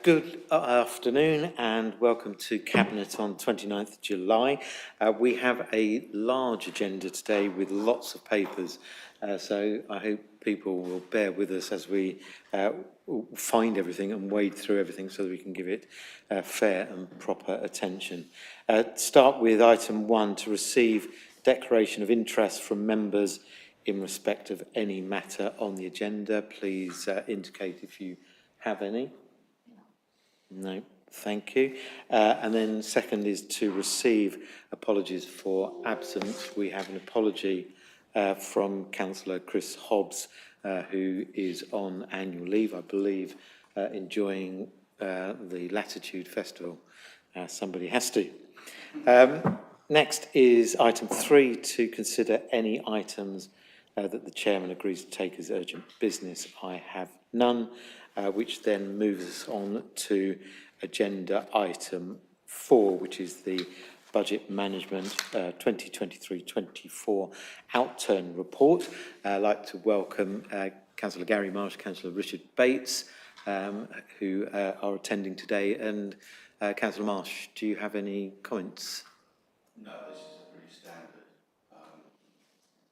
Good afternoon and welcome to Cabinet on 29th of July. We have a large agenda today with lots of papers, so I hope people will bear with us as we find everything and wade through everything so that we can give it fair and proper attention. Start with item 1, to receive declaration of interest from members in respect of any matter on the agenda. Please indicate if you have any. No, thank you. And then second is to receive apologies for absence. We have an apology from Councillor Chris Hobbs, who is on annual leave, I believe, enjoying the Latitude Festival. Somebody has to. Next is item 3, to consider any items that the chairman agrees to take as urgent business. I have none. Which then moves us on to agenda item 4, which is the Budget Management 2023-24 Outturn Report. I'd like to welcome Councillor Gary Marsh, Councillor Richard Bates, who are attending today. And Councillor Marsh, do you have any comments? No, this is a pretty standard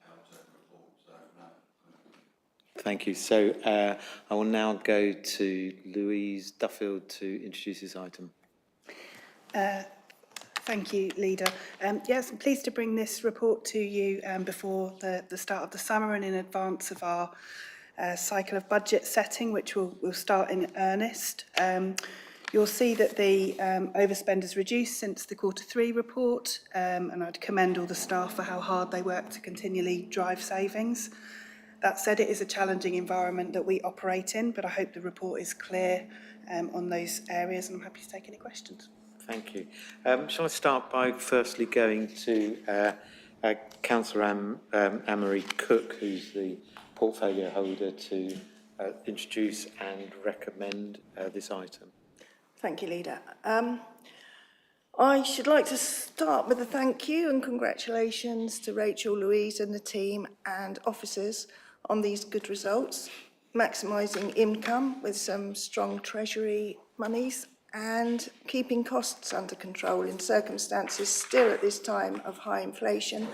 outturn report, so no. Thank you. So I will now go to Louise Duffield to introduce this item. Thank you, Leader. Yes, I'm pleased to bring this report to you before the start of the summer and in advance of our cycle of budget setting, which will start in earnest. You'll see that the overspend has reduced since the Q3 report, and I'd commend all the staff for how hard they work to continually drive savings. That said, it is a challenging environment that we operate in, but I hope the report is clear on those areas, and I'm happy to take any questions. Thank you. Shall I start by firstly going to Councillor Anne-Marie Cook, who's the portfolio holder, to introduce and recommend this item. Thank you, Leader. I should like to start with a thank you and congratulations to Rachel, Louise and the team and officers on these good results, maximising income with some strong treasury monies and keeping costs under control in circumstances still at this time of high inflation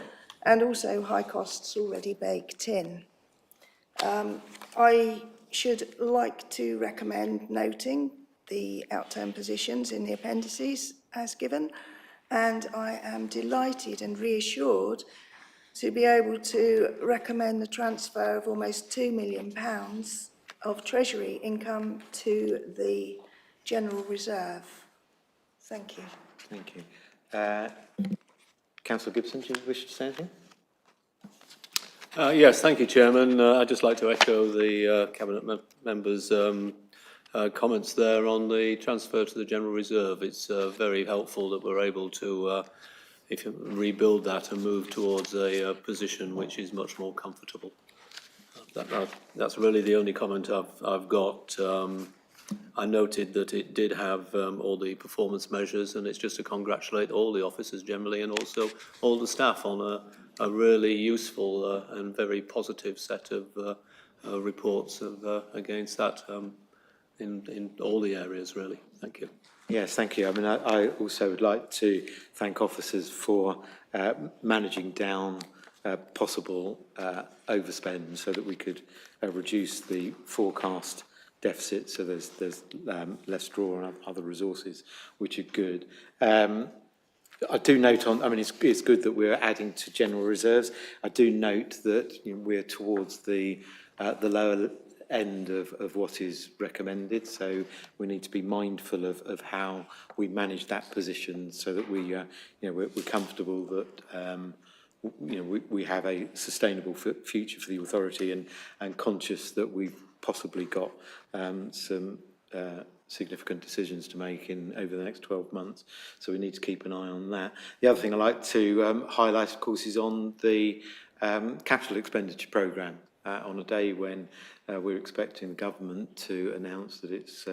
and also high costs already baked in. I should like to recommend noting the outturn positions in the appendices as given, and I am delighted and reassured to be able to recommend the transfer of almost £2 million of Treasury income to the General Reserve. Thank you. Thank you. Councillor Gibson, do you wish to say anything? Yes, thank you, Chairman. I'd just like to echo the Cabinet members' comments there on the transfer to the General Reserve. It's very helpful that we're able to rebuild that and move towards a position which is much more comfortable. That's really the only comment I've got. I noted that it did have all the performance measures, and it's just to congratulate all the officers generally and also all the staff on a really useful and very positive set of reports against that in all the areas, really. Thank you. Yes, thank you. I mean, I also would like to thank officers for managing down possible overspend so that we could reduce the forecast deficit, so there's less draw on other resources, which are good. I do note on, I mean, it's good that we're adding to general reserves. I do note that we're towards the lower end of what is recommended, so we need to be mindful of how we manage that position so that we're comfortable that we have a sustainable future for the authority, and conscious that we've possibly got some significant decisions to make over the next 12 months. So we need to keep an eye on that. The other thing I'd like to highlight, of course, is on the capital expenditure programme. On a day when we're expecting the government to announce that it's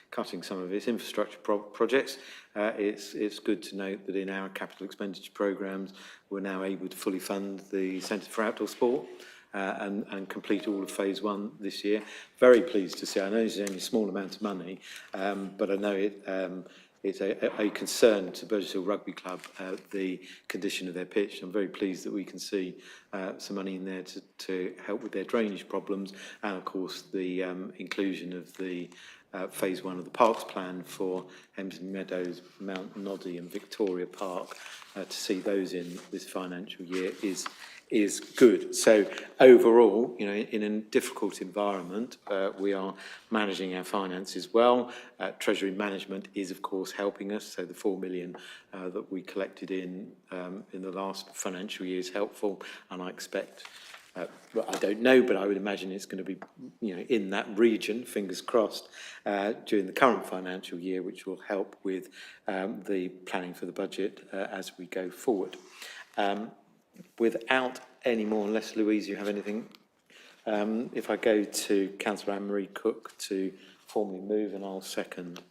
cutting some of its infrastructure projects, it's good to note that in our capital expenditure programmes we're now able to fully fund the Centre for Outdoor Sport, and complete all of phase one this year. Very pleased to see, I know it's only a small amount of money, but I know it's a concern to Burgess Hill Rugby Club, the condition of their pitch. I'm very pleased that we can see some money in there to help with their drainage problems, and of course the inclusion of the phase one of the parks plan for Hemsley Meadows, Mount Noddy and Victoria Park. To see those in this financial year is good. So overall, you know, in a difficult environment, we are managing our finances well. Treasury management is, of course, helping us. So the 4 million that we collected in the last financial year is helpful, and I expect. Well, I don't know, but I would imagine it's going to be, you know, in that region, fingers crossed, during the current financial year, which will help with the planning for the budget as we go forward. Without any more, unless Louise, you have anything, if I go to Councillor Anne-Marie Cook to formally move, and I'll second.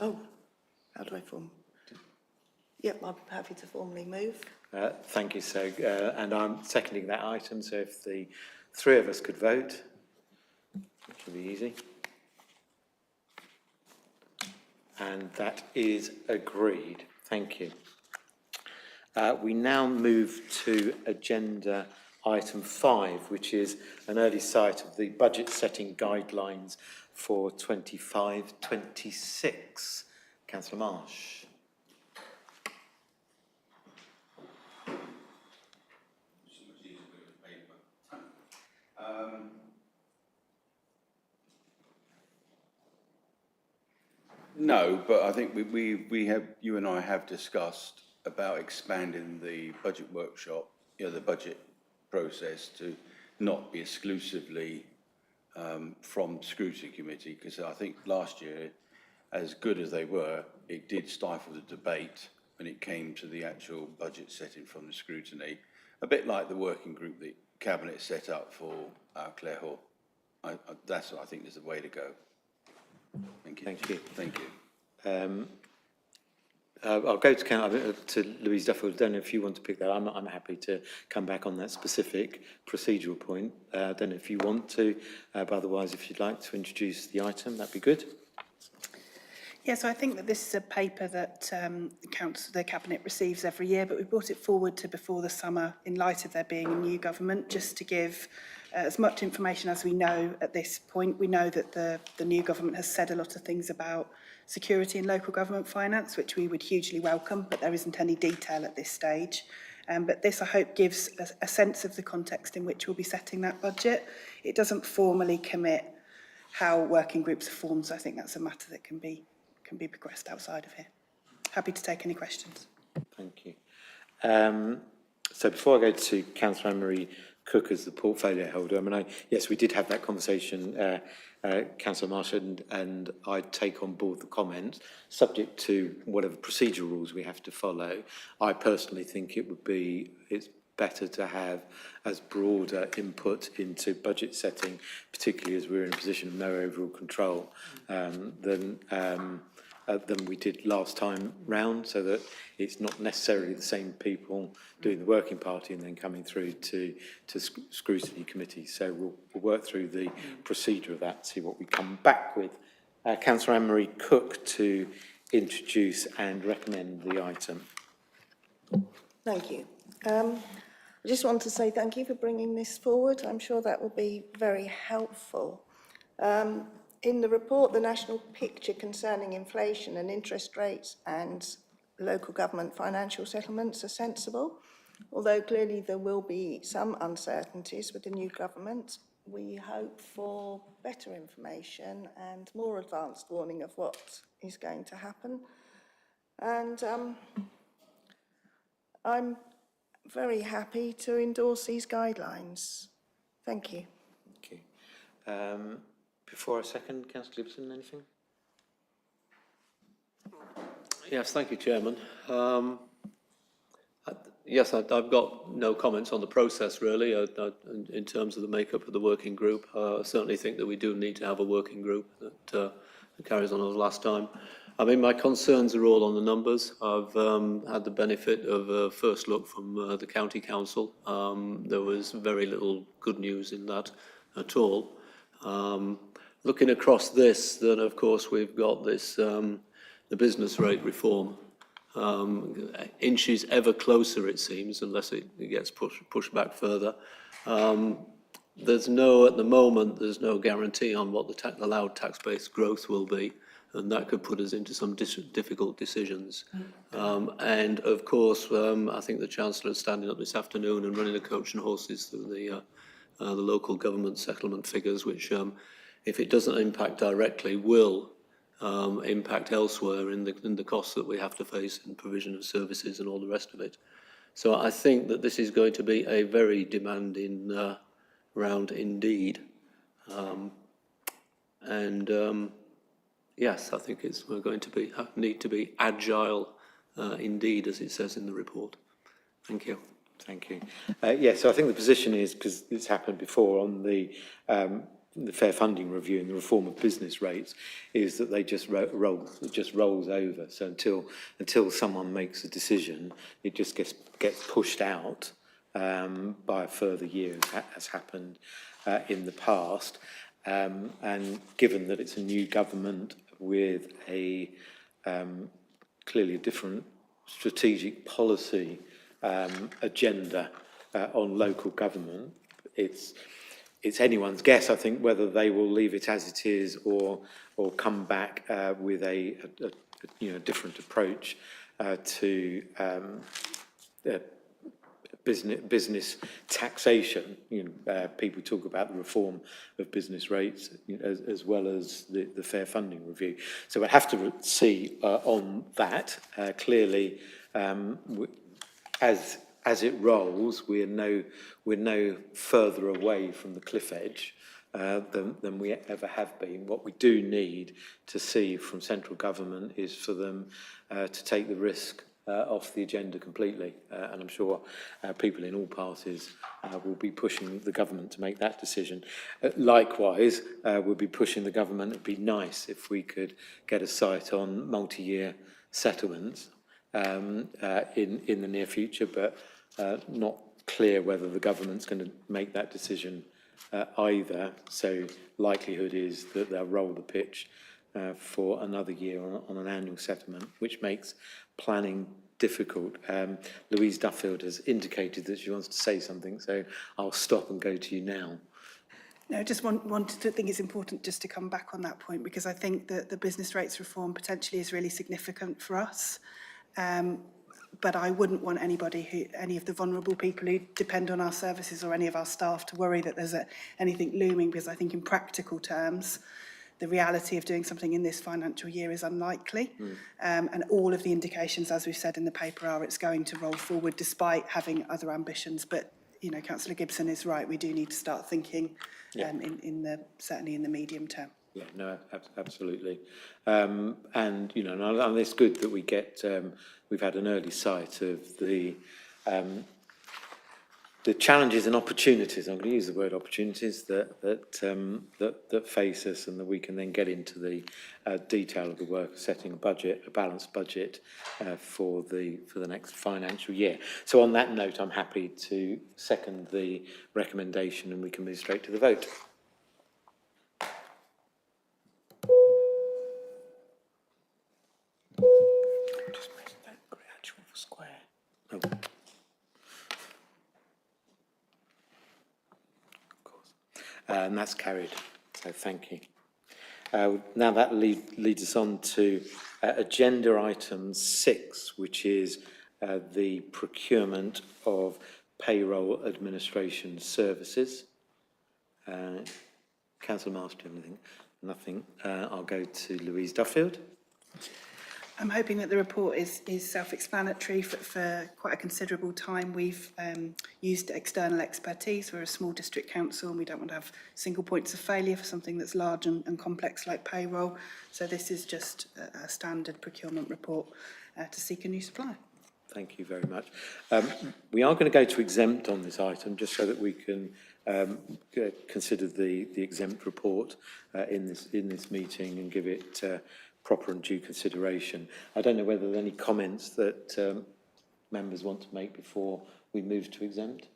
Oh, how do I form? Yep, I'm happy to formally move. Thank you, so, and I'm seconding that item, so if the three of us could vote, which will be easy. And that is agreed. Thank you. We now move to agenda item 5, which is an early sight of the budget setting guidelines for 25-26. Councillor Marsh. No, but I think we have, you and I have discussed about expanding the budget workshop, you know, the budget process to not be exclusively from scrutiny committee, because I think last year, as good as they were, it did stifle the debate when it came to the actual budget setting from the scrutiny, a bit like the working group that Cabinet set up for Clare Hall. That's what I think is the way to go. Thank you. Thank you. Thank you. I'll go to Louise Duffield. I don't know if you want to pick that. I'm happy to come back on that specific procedural point. I don't know if you want to, but otherwise, if you'd like to introduce the item, that'd be good. Yeah, so I think that this is a paper that the Cabinet receives every year, but we brought it forward to before the summer in light of there being a new government, just to give as much information as we know at this point. We know that the new government has said a lot of things about security and local government finance, which we would hugely welcome, but there isn't any detail at this stage. But this, I hope, gives a sense of the context in which we'll be setting that budget. It doesn't formally commit how working groups are formed, so I think that's a matter that can be progressed outside of here. Happy to take any questions. Thank you. So before I go to Councillor Anne-Marie Cook as the portfolio holder, I mean, yes, we did have that conversation, Councillor Marsh, and I take on board the comments, subject to whatever procedural rules we have to follow. I personally think it's better to have as broader input into budget setting, particularly as we're in a position of no overall control, than we did last time round, so that it's not necessarily the same people doing the working party and then coming through to scrutiny committee. So we'll work through the procedure of that, see what we come back with. Councillor Anne-Marie Cook to introduce and recommend the item. Thank you. I just want to say thank you for bringing this forward. I'm sure that will be very helpful. In the report, the national picture concerning inflation and interest rates and local government financial settlements are sensible. Although clearly there will be some uncertainties with the new government, we hope for better information and more advanced warning of what is going to happen. And I'm very happy to endorse these guidelines. Thank you. Thank you. Before I second, Councillor Gibson, anything? Yes, thank you, Chairman. Yes, I've got no comments on the process, really, in terms of the makeup of the working group. I certainly think that we do need to have a working group that carries on as last time. I mean, my concerns are all on the numbers. I've had the benefit of a first look from the county council. There was very little good news in that at all. Looking across this, then of course we've got this, the business rate reform. Inches ever closer, it seems, unless it gets pushed back further. There's no, at the moment, there's no guarantee on what the allowed tax-based growth will be, and that could put us into some difficult decisions. And of course, I think the Chancellor is standing up this afternoon and running a coach and horses through the local government settlement figures, which, if it doesn't impact directly, will impact elsewhere in the costs that we have to face in provision of services and all the rest of it. So I think that this is going to be a very demanding round indeed. Yes, I think we're going to need to be agile indeed, as it says in the report. Thank you. Thank you. So I think the position is, because it's happened before on the fair funding review and the reform of business rates, is that they just rolls over. So until someone makes a decision, it just gets pushed out by a further year, as happened in the past. And given that it's a new government with a clearly a different strategic policy agenda on local government, it's anyone's guess, I think, whether they will leave it as it is or come back with a different approach to business taxation. People talk about the reform of business rates as well as the fair funding review. So we'll have to see on that. Clearly, as it rolls, we're no further away from the cliff edge than we ever have been. What we do need to see from central government is for them to take the risk off the agenda completely, and I'm sure people in all parties will be pushing the government to make that decision. Likewise, we'll be pushing the government. It'd be nice if we could get a sight on multi-year settlements in the near future, but not clear whether the government's going to make that decision either. So likelihood is that they'll roll the pitch for another year on an annual settlement, which makes planning difficult. Louise Duffield has indicated that she wants to say something, so I'll stop and go to you now. No, just wanted to think it's important just to come back on that point, because I think that the business rates reform potentially is really significant for us. But I wouldn't want any of the vulnerable people who depend on our services or any of our staff to worry that there's anything looming, because I think in practical terms, the reality of doing something in this financial year is unlikely. And all of the indications, as we've said in the paper, are it's going to roll forward despite having other ambitions. But, Councillor Gibson is right. We do need to start thinking certainly in the medium term. Yeah, no, absolutely. And it's good that we get, we've had an early sight of the challenges and opportunities, I'm going to use the word opportunities, that face us, and that we can then get into the detail of the work of setting a balanced budget for the next financial year. So on that note, I'm happy to second the recommendation, and we can move straight to the vote. Just make that actual square. Oh. And that's carried, so thank you. Now that leads us on to agenda item 6, which is the procurement of payroll administration services. Councillor Marsh, do you have anything? Nothing. I'll go to Louise Duffield. I'm hoping that the report is self-explanatory. For quite a considerable time, we've used external expertise. We're a small district council and we don't want to have single points of failure for something that's large and complex like payroll. So this is just a standard procurement report to seek a new supplier. Thank you very much. We are going to go to exempt on this item, just so that we can consider the exempt report in this meeting and give it proper and due consideration. I don't know whether there are any comments that members want to make before we move to exempt.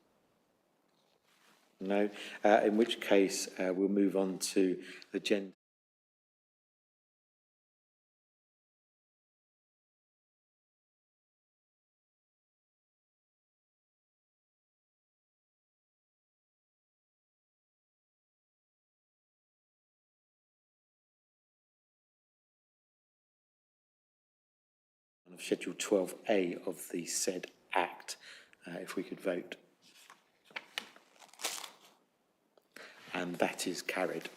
No, in which case we'll move on to agenda. Of Schedule 12A of the said Act, if we could vote. And that is carried.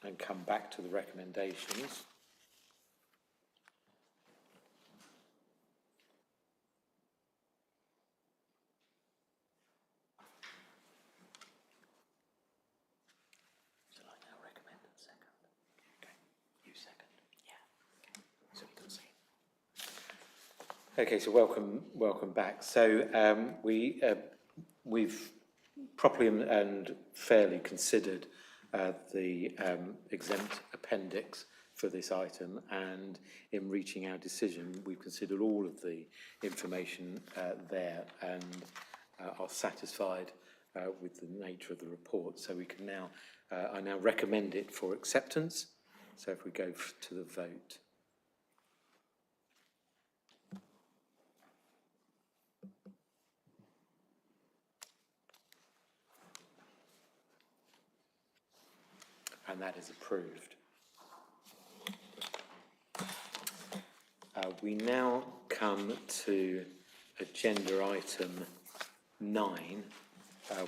And come back to the recommendations. Shall I now recommend a second? Okay, you second. Yeah. Okay. So we can see. Okay, so welcome back. So we've properly and fairly considered the exempt appendix for this item, and in reaching our decision, we've considered all of the information there and are satisfied with the nature of the report. So we can now, I now recommend it for acceptance. So if we go to the vote. And that is approved. We now come to agenda item 9,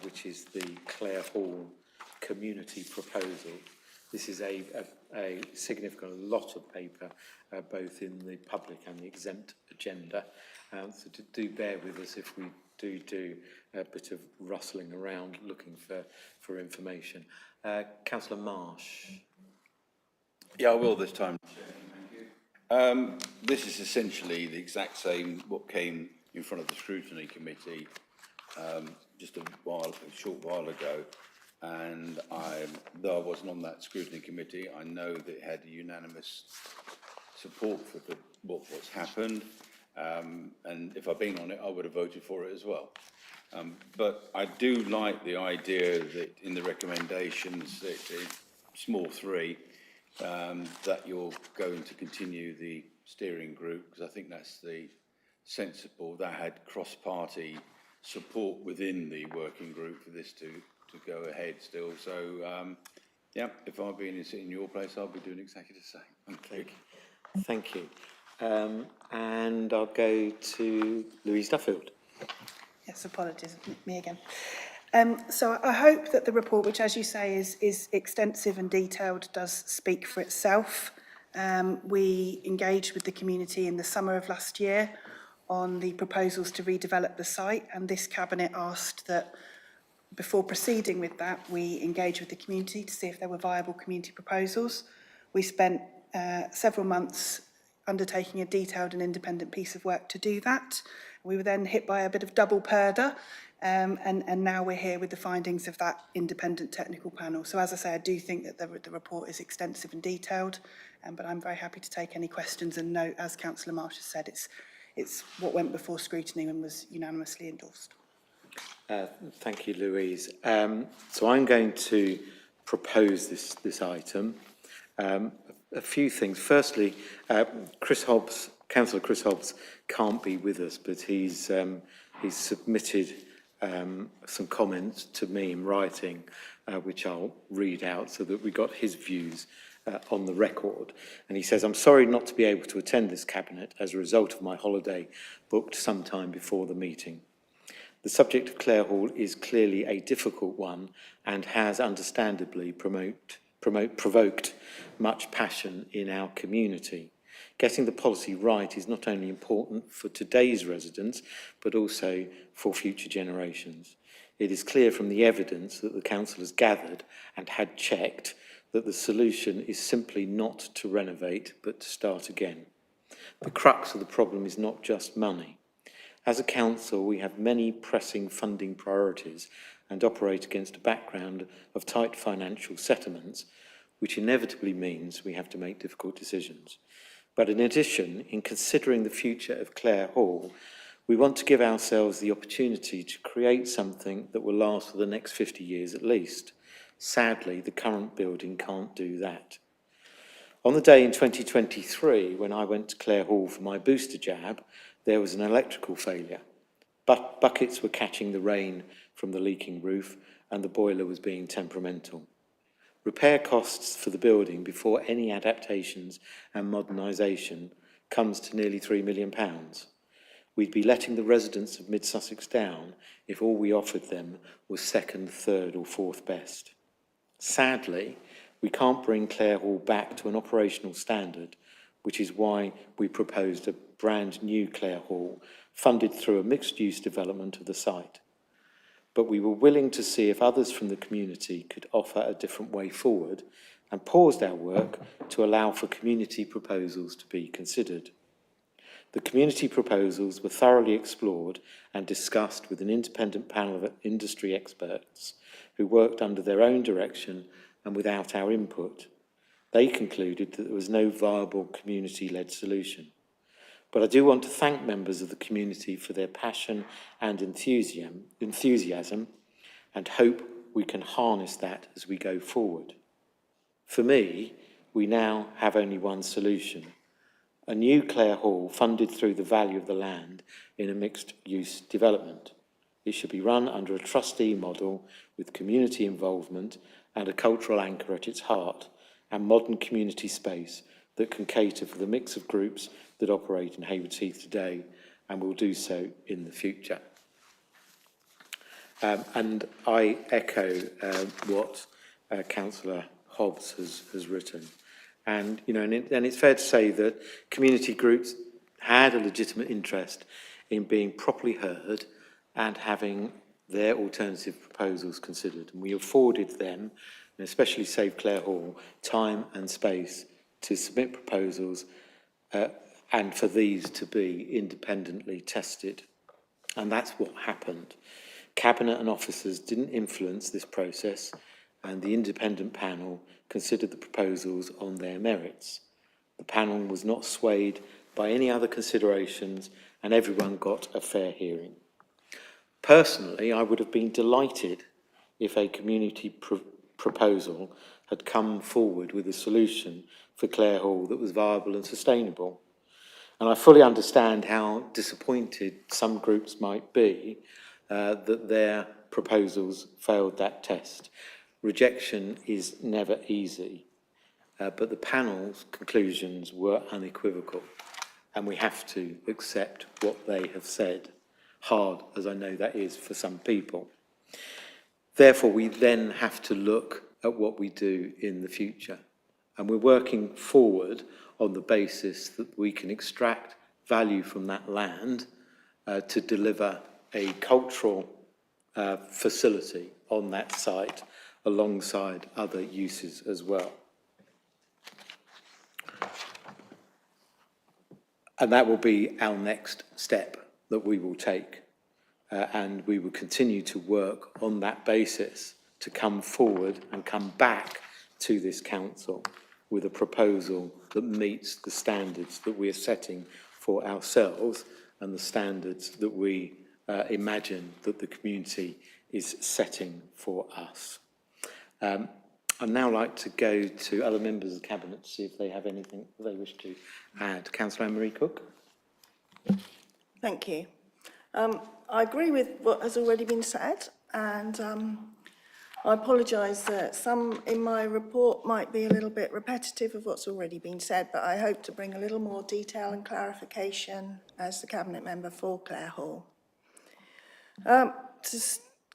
which is the Clare Hall community proposal. This is a significant lot of paper, both in the public and the exempt agenda. So do bear with us if we do a bit of rustling around looking for information. Councillor Marsh. Yeah, I will this time. This is essentially the exact same what came in front of the scrutiny committee just a short while ago, and though I wasn't on that scrutiny committee, I know that it had unanimous support for what's happened, and if I'd been on it, I would have voted for it as well. But I do like the idea that in the recommendations, that small 3, that you're going to continue the steering group, because I think that's the sensible, that had cross-party support within the working group for this to go ahead still. So, yeah, if I've been in your place, I'll be doing exactly the same. Thank you. Thank you. And I'll go to Louise Duffield. Yes, apologies, me again. So I hope that the report, which as you say is extensive and detailed, does speak for itself. We engaged with the community in the summer of last year on the proposals to redevelop the site, and this cabinet asked that before proceeding with that, we engage with the community to see if there were viable community proposals. We spent several months undertaking a detailed and independent piece of work to do that. We were then hit by a bit of double purdah, and now we're here with the findings of that independent technical panel. So as I say, I do think that the report is extensive and detailed, but I'm very happy to take any questions and note, as Councillor Marsh has said, it's what went before scrutiny and was unanimously endorsed. Thank you, Louise. So I'm going to propose this item. A few things. Firstly, Councillor Chris Hobbs can't be with us, but he's submitted some comments to me in writing, which I'll read out so that we got his views on the record. And he says, "I'm sorry not to be able to attend this cabinet as a result of my holiday booked sometime before the meeting. The subject of Clare Hall is clearly a difficult one and has understandably provoked much passion in our community. Getting the policy right is not only important for today's residents, but also for future generations. It is clear from the evidence that the council has gathered and had checked that the solution is simply not to renovate, but to start again. The crux of the problem is not just money. As a council, we have many pressing funding priorities and operate against a background of tight financial settlements, which inevitably means we have to make difficult decisions. But in addition, in considering the future of Clare Hall, we want to give ourselves the opportunity to create something that will last for the next 50 years at least. Sadly, the current building can't do that. On the day in 2023, when I went to Clare Hall for my booster jab, there was an electrical failure. Buckets were catching the rain from the leaking roof and the boiler was being temperamental. Repair costs for the building before any adaptations and modernisation comes to nearly £3 million. We'd be letting the residents of Mid Sussex down if all we offered them was second, third or fourth best. Sadly, we can't bring Clare Hall back to an operational standard, which is why we proposed a brand new Clare Hall funded through a mixed-use development of the site. But we were willing to see if others from the community could offer a different way forward and paused our work to allow for community proposals to be considered. The community proposals were thoroughly explored and discussed with an independent panel of industry experts who worked under their own direction and without our input. They concluded that there was no viable community-led solution. But I do want to thank members of the community for their passion and enthusiasm and hope we can harness that as we go forward. For me, we now have only one solution: a new Clare Hall funded through the value of the land in a mixed-use development. It should be run under a trustee model with community involvement and a cultural anchor at its heart, and modern community space that can cater for the mix of groups that operate in Haywards Heath today and will do so in the future. And I echo what Councillor Hobbs has written. And, you know, and it's fair to say that community groups had a legitimate interest in being properly heard and having their alternative proposals considered. And we afforded them, and especially Save Clare Hall, time and space to submit proposals and for these to be independently tested. And that's what happened. Cabinet and officers didn't influence this process, and the independent panel considered the proposals on their merits. The panel was not swayed by any other considerations, and everyone got a fair hearing. Personally, I would have been delighted if a community proposal had come forward with a solution for Clare Hall that was viable and sustainable. And I fully understand how disappointed some groups might be that their proposals failed that test. Rejection is never easy, but the panel's conclusions were unequivocal, and we have to accept what they have said, hard as I know that is for some people. Therefore, we then have to look at what we do in the future, and we're working forward on the basis that we can extract value from that land to deliver a cultural facility on that site alongside other uses as well. And that will be our next step that we will take. And we will continue to work on that basis to come forward and come back to this council with a proposal that meets the standards that we are setting for ourselves and the standards that we imagine that the community is setting for us. I'd now like to go to other members of the Cabinet to see if they have anything they wish to add. Councillor Anne-Marie Cook. Thank you. I agree with what has already been said, and I apologise that some in my report might be a little bit repetitive of what's already been said, but I hope to bring a little more detail and clarification as the Cabinet Member for Clare Hall. To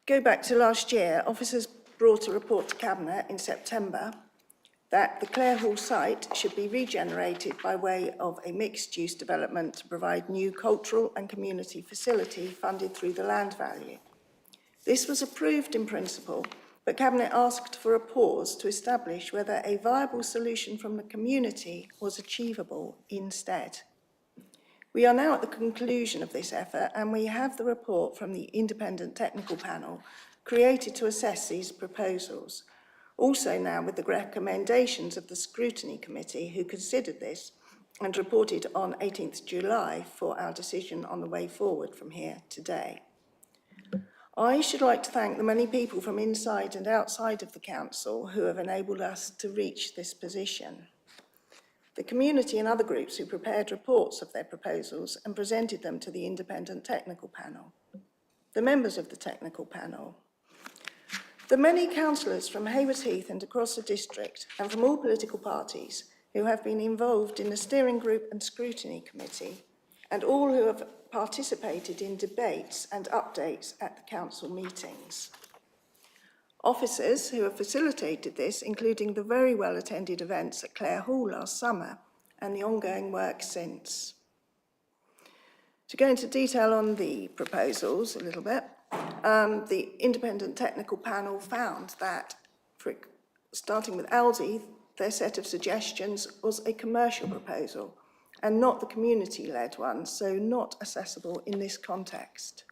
go back to last year, officers brought a report to Cabinet in September that the Clare Hall site should be regenerated by way of a mixed-use development to provide new cultural and community facility funded through the land value. This was approved in principle, but Cabinet asked for a pause to establish whether a viable solution from the community was achievable instead. We are now at the conclusion of this effort, and we have the report from the independent technical panel created to assess these proposals. Also now with the recommendations of the Scrutiny Committee, who considered this and reported on 18th July for our decision on the way forward from here today. I should like to thank the many people from inside and outside of the Council who have enabled us to reach this position. The community and other groups who prepared reports of their proposals and presented them to the independent technical panel. The members of the technical panel. The many councillors from Haywards Heath and across the district and from all political parties who have been involved in the steering group and scrutiny committee, and all who have participated in debates and updates at the council meetings. Officers who have facilitated this, including the very well attended events at Clare Hall last summer and the ongoing work since. To go into detail on the proposals a little bit, the independent technical panel found that, starting with Aldi, their set of suggestions was a commercial proposal and not the community-led one, so not accessible in this context.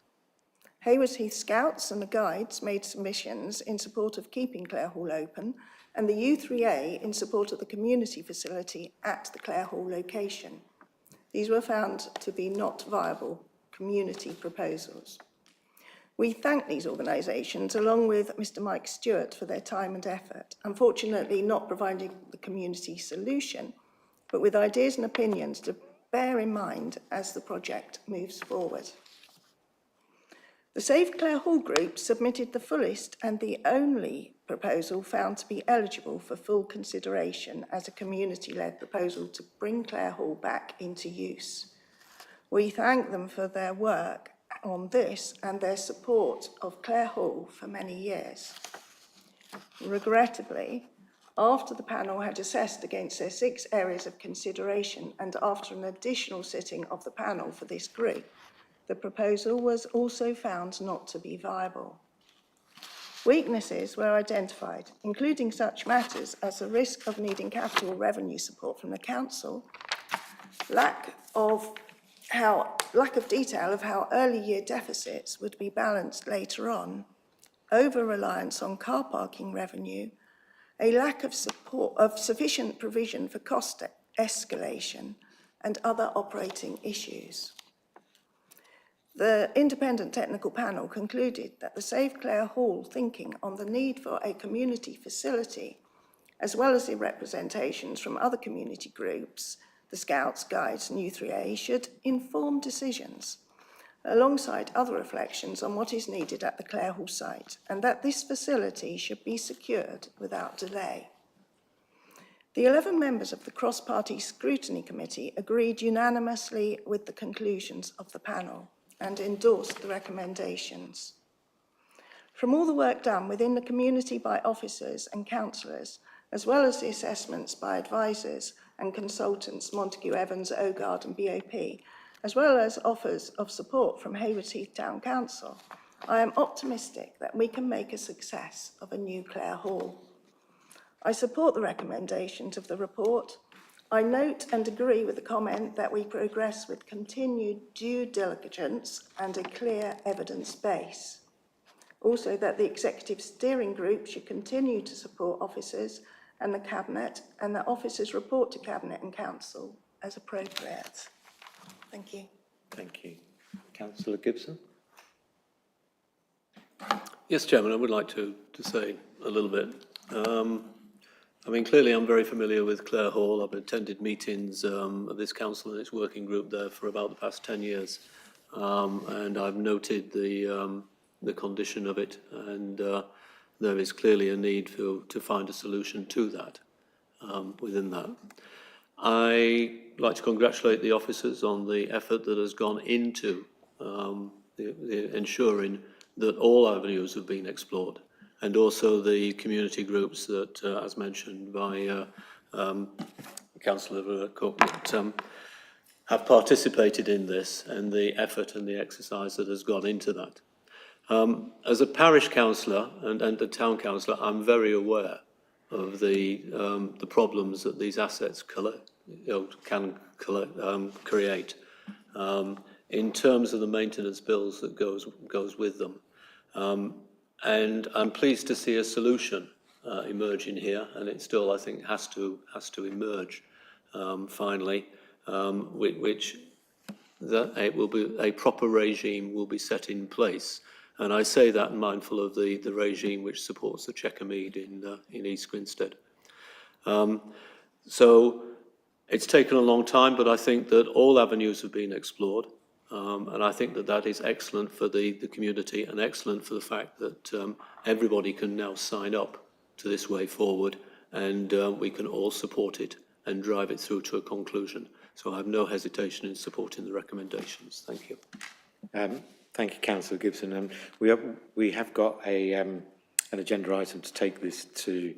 Haywards Heath Scouts and the Guides made submissions in support of keeping Clare Hall open, and the U3A in support of the community facility at the Clare Hall location. These were found to be not viable community proposals. We thank these organisations, along with Mr Mike Stewart, for their time and effort, unfortunately not providing the community solution, but with ideas and opinions to bear in mind as the project moves forward. The Save Clare Hall group submitted the fullest and the only proposal found to be eligible for full consideration as a community-led proposal to bring Clare Hall back into use. We thank them for their work on this and their support of Clare Hall for many years. Regrettably, after the panel had assessed against their 6 areas of consideration and after an additional sitting of the panel for this group, the proposal was also found not to be viable. Weaknesses were identified, including such matters as the risk of needing capital revenue support from the council, lack of detail of how early year deficits would be balanced later on, over-reliance on car parking revenue, a lack of support of sufficient provision for cost escalation, and other operating issues. The independent technical panel concluded that the Save Clare Hall thinking on the need for a community facility, as well as the representations from other community groups, the Scouts, Guides and U3A, should inform decisions, alongside other reflections on what is needed at the Clare Hall site, and that this facility should be secured without delay. The 11 members of the Cross-Party Scrutiny Committee agreed unanimously with the conclusions of the panel and endorsed the recommendations. From all the work done within the community by officers and councillors, as well as the assessments by advisors and consultants Montague Evans, OGARD and BOP, as well as offers of support from Hayward Heath Town Council, I am optimistic that we can make a success of a new Clare Hall. I support the recommendations of the report. I note and agree with the comment that we progress with continued due diligence and a clear evidence base. Also, that the Executive Steering Group should continue to support officers and the Cabinet, and that officers report to Cabinet and Council as appropriate. Thank you. Thank you. Councillor Gibson? Yes, Chairman, I would like to say a little bit. I mean, clearly I'm very familiar with Clare Hall. I've attended meetings of this council and its working group there for about the past 10 years. And I've noted the condition of it, and there is clearly a need to find a solution to that within that. I like to congratulate the officers on the effort that has gone into the ensuring that all avenues have been explored, and also the community groups that, as mentioned by Councillor Cook, that have participated in this, and the effort and the exercise that has gone into that. As a parish councillor and a town councillor, I'm very aware of the problems that these assets can create in terms of the maintenance bills that goes with them. And I'm pleased to see a solution emerging here, and it still, I think, has to emerge finally, which that it will be a proper regime will be set in place. And I say that mindful of the regime which supports the Chequer Mead in East Grinstead. So it's taken a long time, but I think that all avenues have been explored. And I think that is excellent for the community, and excellent for the fact that everybody can now sign up to this way forward, and we can all support it and drive it through to a conclusion. So I have no hesitation in supporting the recommendations. Thank you. Thank you, Councillor Gibson. We have got an agenda item to take this to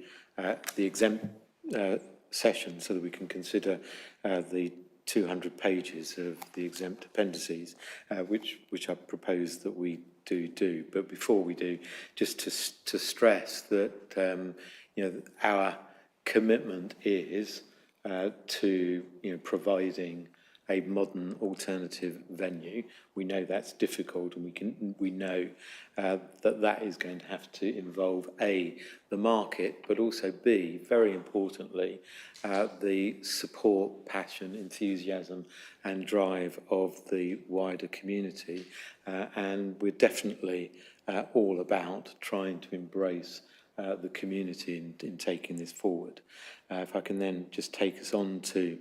the exempt session, so that we can consider the 200 pages of the exempt appendices, which I propose that we do. But before we do, just to stress that our commitment is to providing a modern alternative venue. We know that's difficult, and we know that is going to have to involve A, the market, but also B, very importantly, the support, passion, enthusiasm and drive of the wider community. And we're definitely all about trying to embrace the community in taking this forward. If I can then just take us on to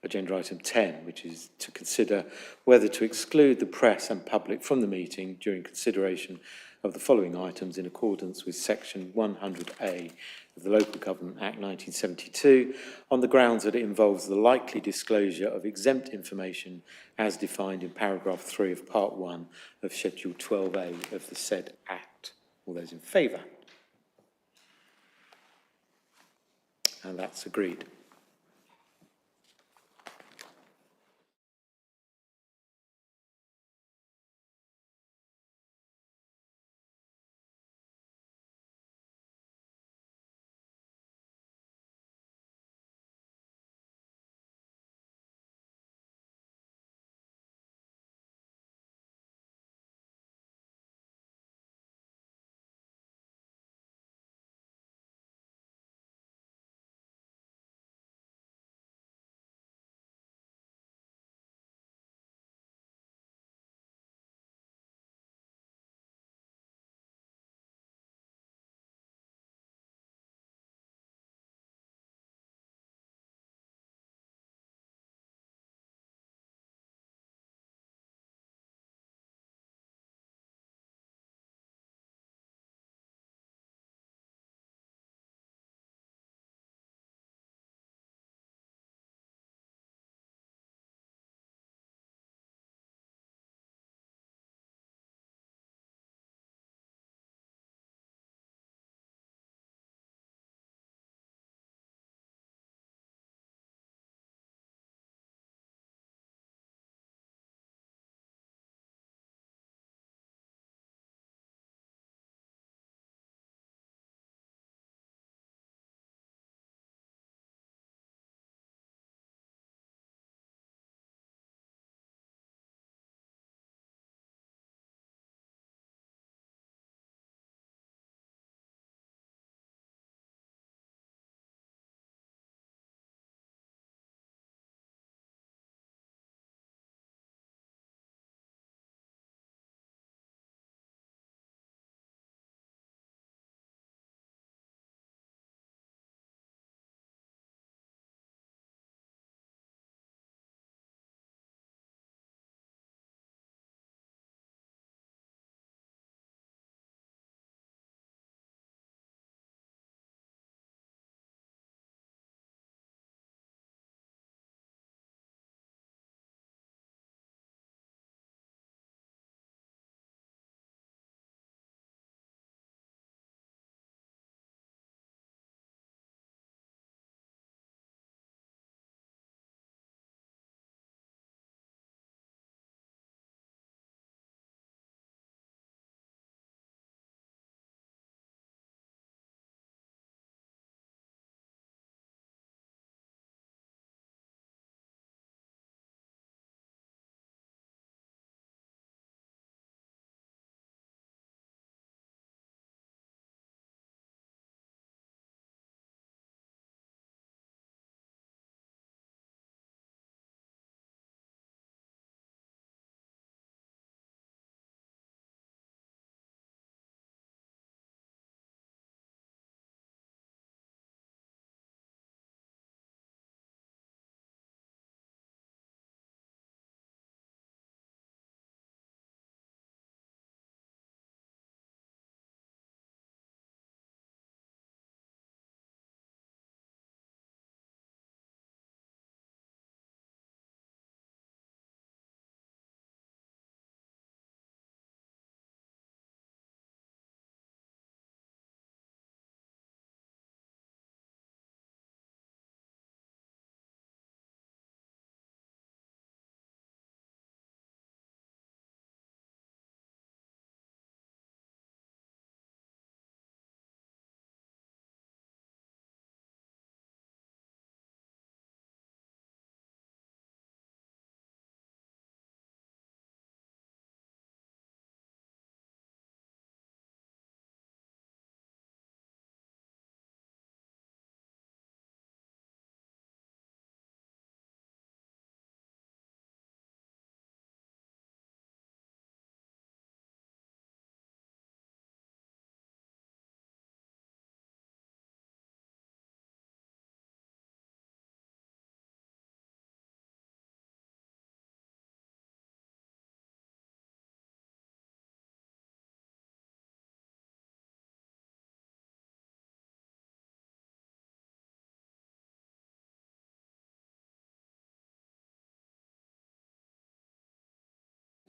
agenda item 10, which is to consider whether to exclude the press and public from the meeting during consideration of the following items in accordance with section 100A of the Local Government Act 1972, on the grounds that it involves the likely disclosure of exempt information as defined in paragraph 3 of part 1 of schedule 12A of the said Act. All those in favour? And that's agreed.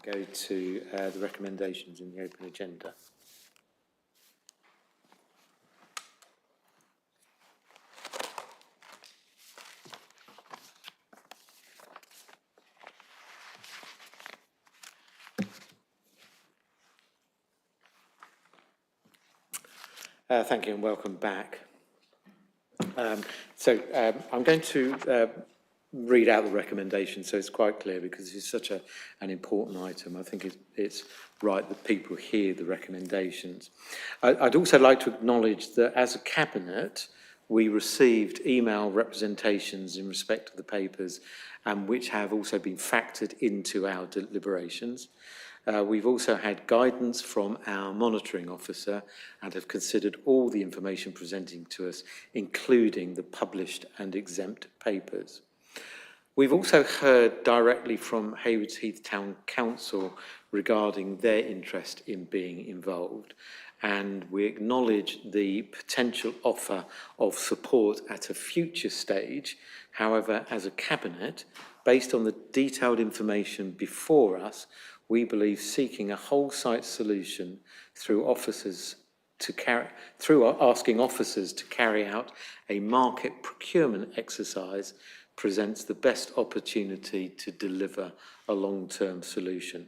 go to the recommendations in the open agenda. Thank you and welcome back. I'm going to read out the recommendation so it's quite clear, because it's such an important item. I think it's right that people hear the recommendations. I'd also like to acknowledge that as a Cabinet, we received email representations in respect of the papers, which have also been factored into our deliberations. We've also had guidance from our monitoring officer and have considered all the information presenting to us, including the published and exempt papers. We've also heard directly from Haywards Heath Town Council regarding their interest in being involved, and we acknowledge the potential offer of support at a future stage. However, as a Cabinet, based on the detailed information before us, we believe seeking a whole site solution through asking officers to carry out a market procurement exercise presents the best opportunity to deliver a long-term solution.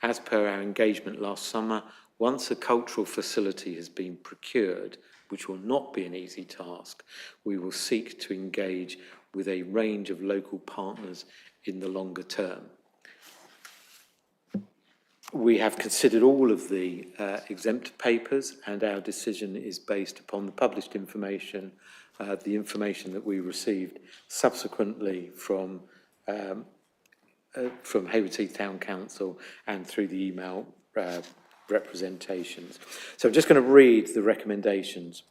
As per our engagement last summer, once a cultural facility has been procured, which will not be an easy task, we will seek to engage with a range of local partners in the longer term. We have considered all of the exempt papers, and our decision is based upon the published information, the information that we received subsequently from Haywards Heath Town Council and through the email representations. So I'm just going to read the recommendations.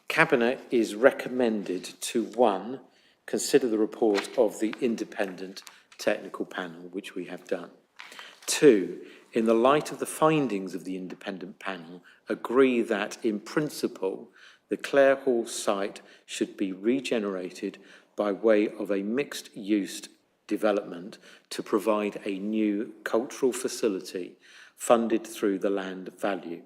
Cabinet is recommended to, 1, consider the report of the independent technical panel, which we have done. 2, in the light of the findings of the independent panel, agree that, in principle, the Clare Hall site should be regenerated by way of a mixed-use development to provide a new cultural facility funded through the land value.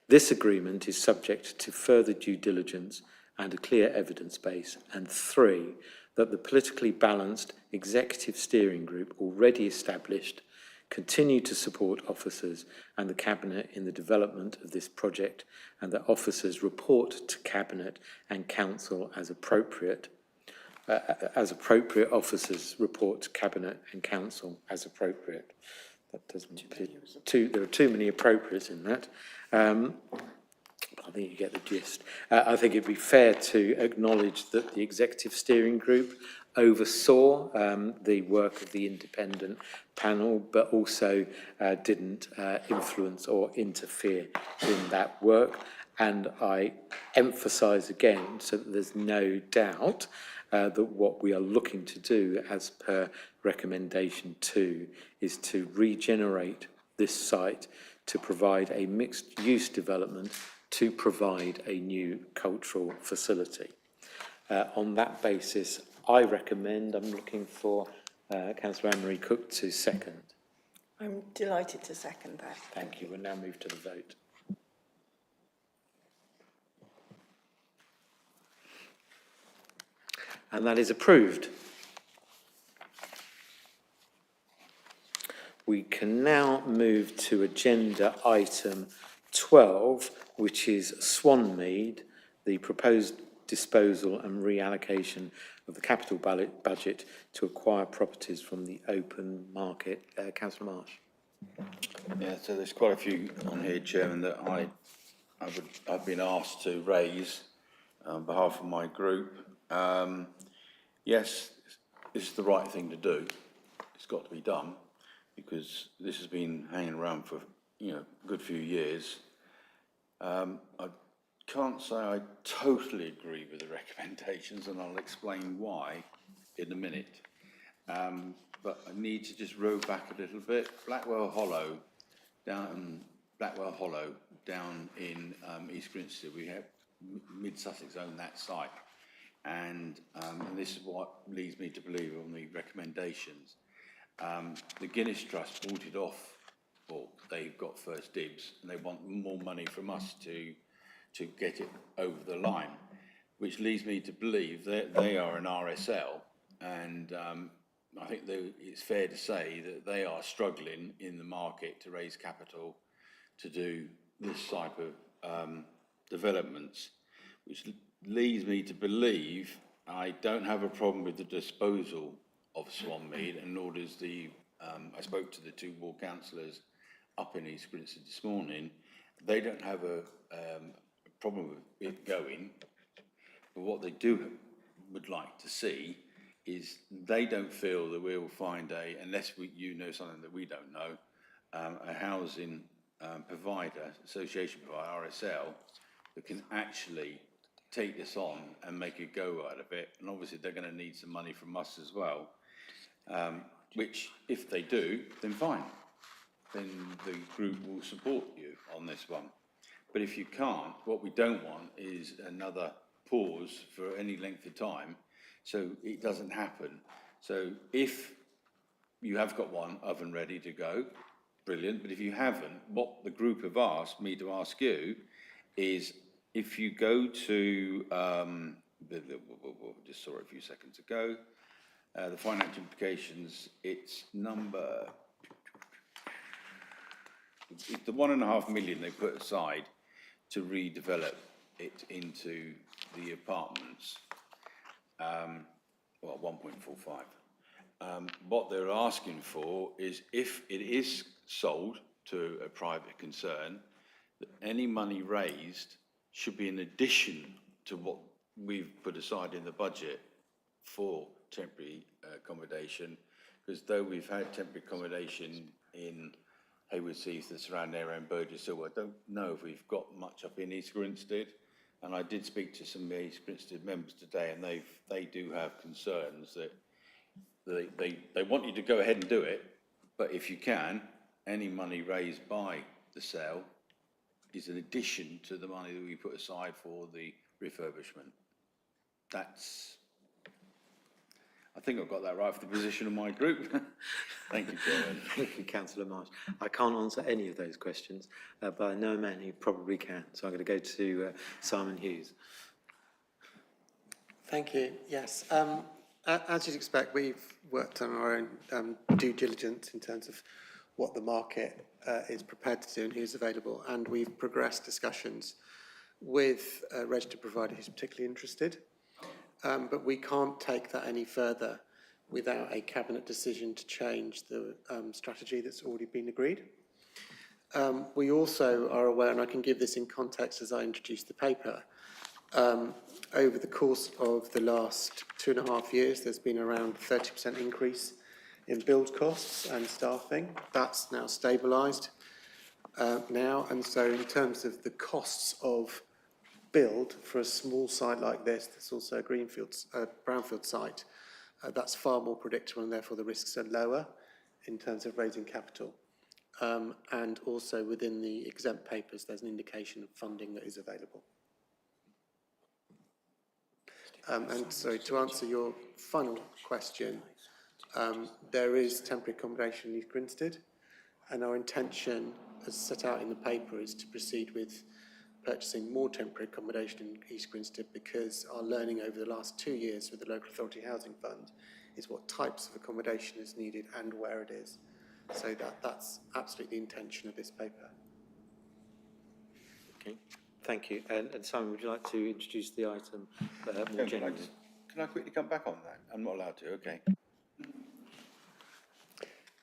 This agreement is subject to further due diligence and a clear evidence base. And 3, that the politically balanced executive steering group already established continue to support officers and the Cabinet in the development of this project, and that officers report to Cabinet and Council as appropriate. Officers report to Cabinet and Council as appropriate. That doesn't appear there are too many appropriates in that. I think you get the gist. I think it'd be fair to acknowledge that the executive steering group oversaw the work of the independent panel, but also didn't influence or interfere in that work. And I emphasise again, so that there's no doubt, that what we are looking to do as per recommendation 2 is to regenerate this site to provide a mixed-use development to provide a new cultural facility. On that basis, I recommend, I'm looking for Councillor Anne-Marie Cook to second. I'm delighted to second that. Thank you. We'll now move to the vote. And that is approved. We can now move to agenda item 12, which is Swanmead, the proposed disposal and reallocation of the capital budget to acquire properties from the open market. Councillor Marsh. Yeah, so there's quite a few on here, Chairman, that I've been asked to raise on behalf of my group. Yes, this is the right thing to do. It's got to be done because this has been hanging around for a good few years. I can't say I totally agree with the recommendations, and I'll explain why in a minute. But I need to just row back a little bit. Blackwell Hollow down in East Grinstead, we have Mid Sussex own that site, and this is what leads me to believe on the recommendations. the Guinness Trust bought it off, or they've got first dibs, and they want more money from us to get it over the line, which leads me to believe that they are an RSL, and I think it's fair to say that they are struggling in the market to raise capital to do this type of developments, which leads me to believe I don't have a problem with the disposal of Swanmead, and nor does I spoke to the two ward councillors up in East Grinstead this morning. They don't have a problem with it going, but what they would like to see is they don't feel that we will find unless you know something that we don't know, a housing provider, association provider, RSL, that can actually take this on and make a go out of it. And obviously they're going to need some money from us as well, which if they do, then fine. Then the group will support you on this one. But if you can't, what we don't want is another pause for any length of time, so it doesn't happen. So if you have got one oven ready to go, brilliant. But if you haven't, what the group have asked me to ask you is, if you go to, just saw it a few seconds ago, the financial implications, it's the 1.5 million they put aside to redevelop it into the apartments, 1.45. What they're asking for is, if it is sold to a private concern, that any money raised should be in addition to what we've put aside in the budget for temporary accommodation, because though we've had temporary accommodation in Hayward Heath, the surrounding area, and Burgess Hill, I don't know if we've got much up in East Grinstead. And I did speak to some East Grinstead members today, and they do have concerns that they want you to go ahead and do it, but if you can, any money raised by the sale is an addition to the money that we put aside for the refurbishment. I think I've got that right for the position of my group. Thank you, Chairman. Thank you, Councillor Marsh. I can't answer any of those questions, but I know a man who probably can. So I'm going to go to Simon Hughes. Thank you. Yes. As you'd expect, we've worked on our own due diligence in terms of what the market is prepared to do and who's available. And we've progressed discussions with a registered provider who's particularly interested. But we can't take that any further without a cabinet decision to change the strategy that's already been agreed. We also are aware, and I can give this in context as I introduce the paper, over the course of the last 2.5 years, there's been around 30% increase in build costs and staffing. That's now stabilised now, and so in terms of the costs of build for a small site like this, that's also a brownfield site, that's far more predictable, and therefore the risks are lower in terms of raising capital. And also within the exempt papers, there's an indication of funding that is available. And so to answer your final question, there is temporary accommodation in East Grinstead, and our intention, as set out in the paper, is to proceed with purchasing more temporary accommodation in East Grinstead, because our learning over the last 2 years with the Local Authority Housing Fund is what types of accommodation is needed and where it is. So that's absolutely the intention of this paper. Okay, thank you. And Simon, would you like to introduce the item more generally? Can I quickly come back on that? I'm not allowed to, okay.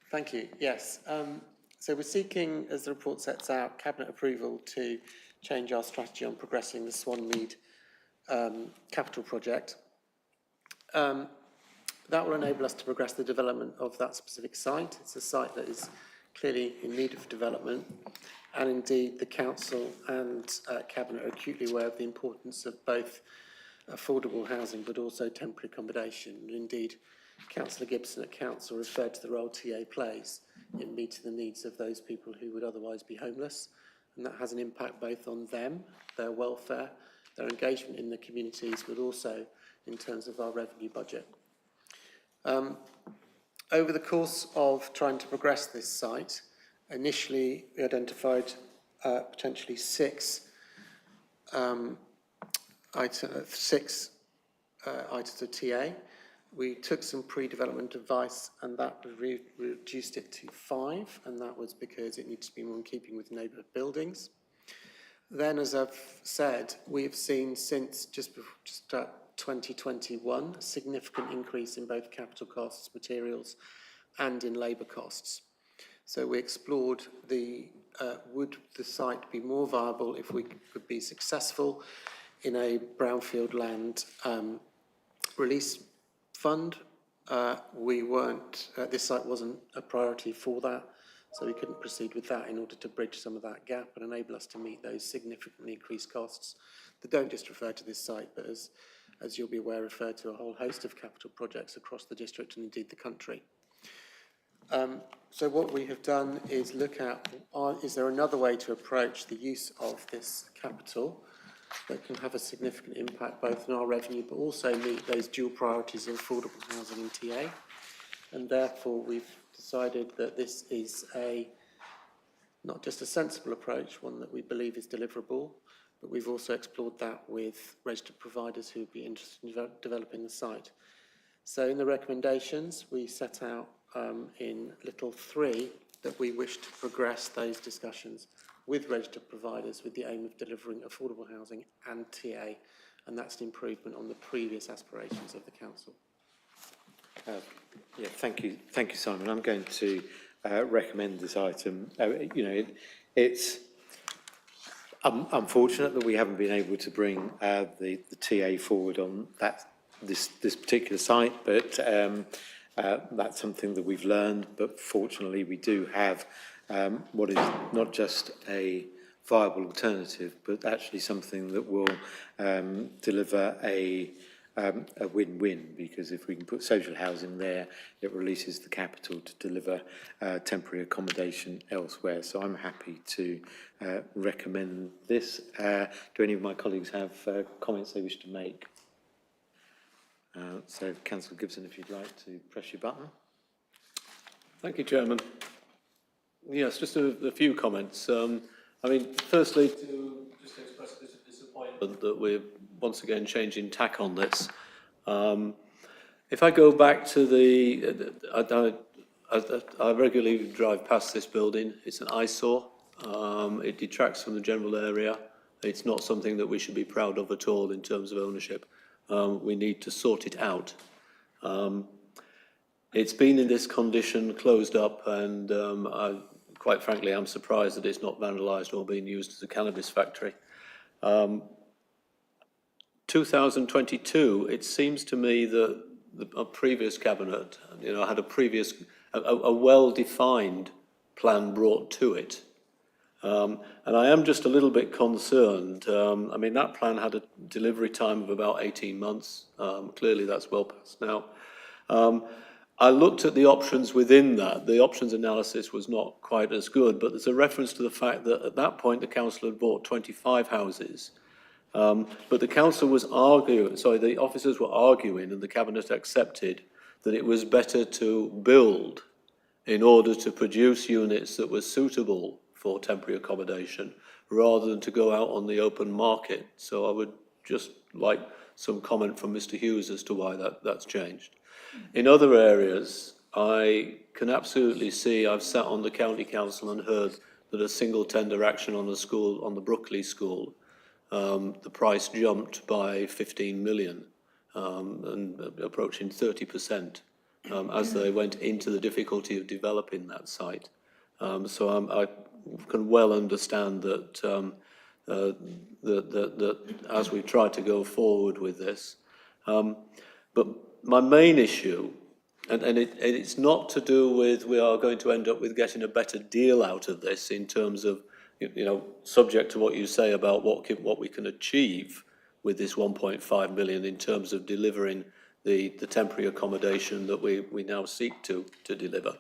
Thank you. Yes. So we're seeking, as the report sets out, Cabinet approval to change our strategy on progressing the Swanmead capital project. That will enable us to progress the development of that specific site. It's a site that is clearly in need of development, and indeed the Council and Cabinet are acutely aware of the importance of both affordable housing but also temporary accommodation. And indeed, Councillor Gibson at Council referred to the role TA plays in meeting the needs of those people who would otherwise be homeless, and that has an impact both on them, their welfare, their engagement in the communities, but also in terms of our revenue budget. Over the course of trying to progress this site, initially we identified potentially six items of TA. We took some pre-development advice and that reduced it to 5, and that was because it needs to be more in keeping with neighbourhood buildings. Then, as I've said, we have seen since just 2021 a significant increase in both capital costs, materials, and in labour costs. So we explored would the site be more viable if we could be successful in a brownfield land release fund. This site wasn't a priority for that, so we couldn't proceed with that in order to bridge some of that gap and enable us to meet those significantly increased costs that don't just refer to this site, but as you'll be aware, refer to a whole host of capital projects across the district and indeed the country. So what we have done is look at, is there another way to approach the use of this capital that can have a significant impact both on our revenue but also meet those dual priorities of affordable housing and TA. And therefore we've decided that this is not just a sensible approach, one that we believe is deliverable, but we've also explored that with registered providers who would be interested in developing the site. So in the recommendations we set out in little 3 that we wish to progress those discussions with registered providers with the aim of delivering affordable housing and TA, and that's an improvement on the previous aspirations of the council. Yeah, thank you, Simon. I'm going to recommend this item. It's unfortunate that we haven't been able to bring the TA forward on this particular site, but that's something that we've learned. But fortunately, we do have what is not just a viable alternative, but actually something that will deliver a win-win, because if we can put social housing there, it releases the capital to deliver temporary accommodation elsewhere. So I'm happy to recommend this. Do any of my colleagues have comments they wish to make? So Councillor Gibson, if you'd like to press your button. Thank you, Chairman. Yes, just a few comments. I mean, firstly, to just express a bit of disappointment that we're once again changing tack on this. If I go back to I regularly drive past this building. It's an eyesore. It detracts from the general area. It's not something that we should be proud of at all in terms of ownership. We need to sort it out. It's been in this condition, closed up, and quite frankly, I'm surprised that it's not vandalised or being used as a cannabis factory. 2022, it seems to me that a previous cabinet, had a well-defined plan brought to it. And I am just a little bit concerned. I mean, that plan had a delivery time of about 18 months. Clearly, that's well past now. I looked at the options within that. The options analysis was not quite as good, but there's a reference to the fact that at that point, the council had bought 25 houses. But the council was the officers were arguing, and the cabinet accepted that it was better to build in order to produce units that were suitable for temporary accommodation rather than to go out on the open market. So I would just like some comment from Mr. Hughes as to why that's changed. In other areas, I can absolutely see, I've sat on the county council and heard that a single tender action on the Brookley school, the price jumped by 15 million and approaching 30% as they went into the difficulty of developing that site. So I can well understand that that as we try to go forward with this. But my main issue, and it's not to do with we are going to end up with getting a better deal out of this in terms of, subject to what you say about what we can achieve with this 1.5 million in terms of delivering the temporary accommodation that we now seek to deliver.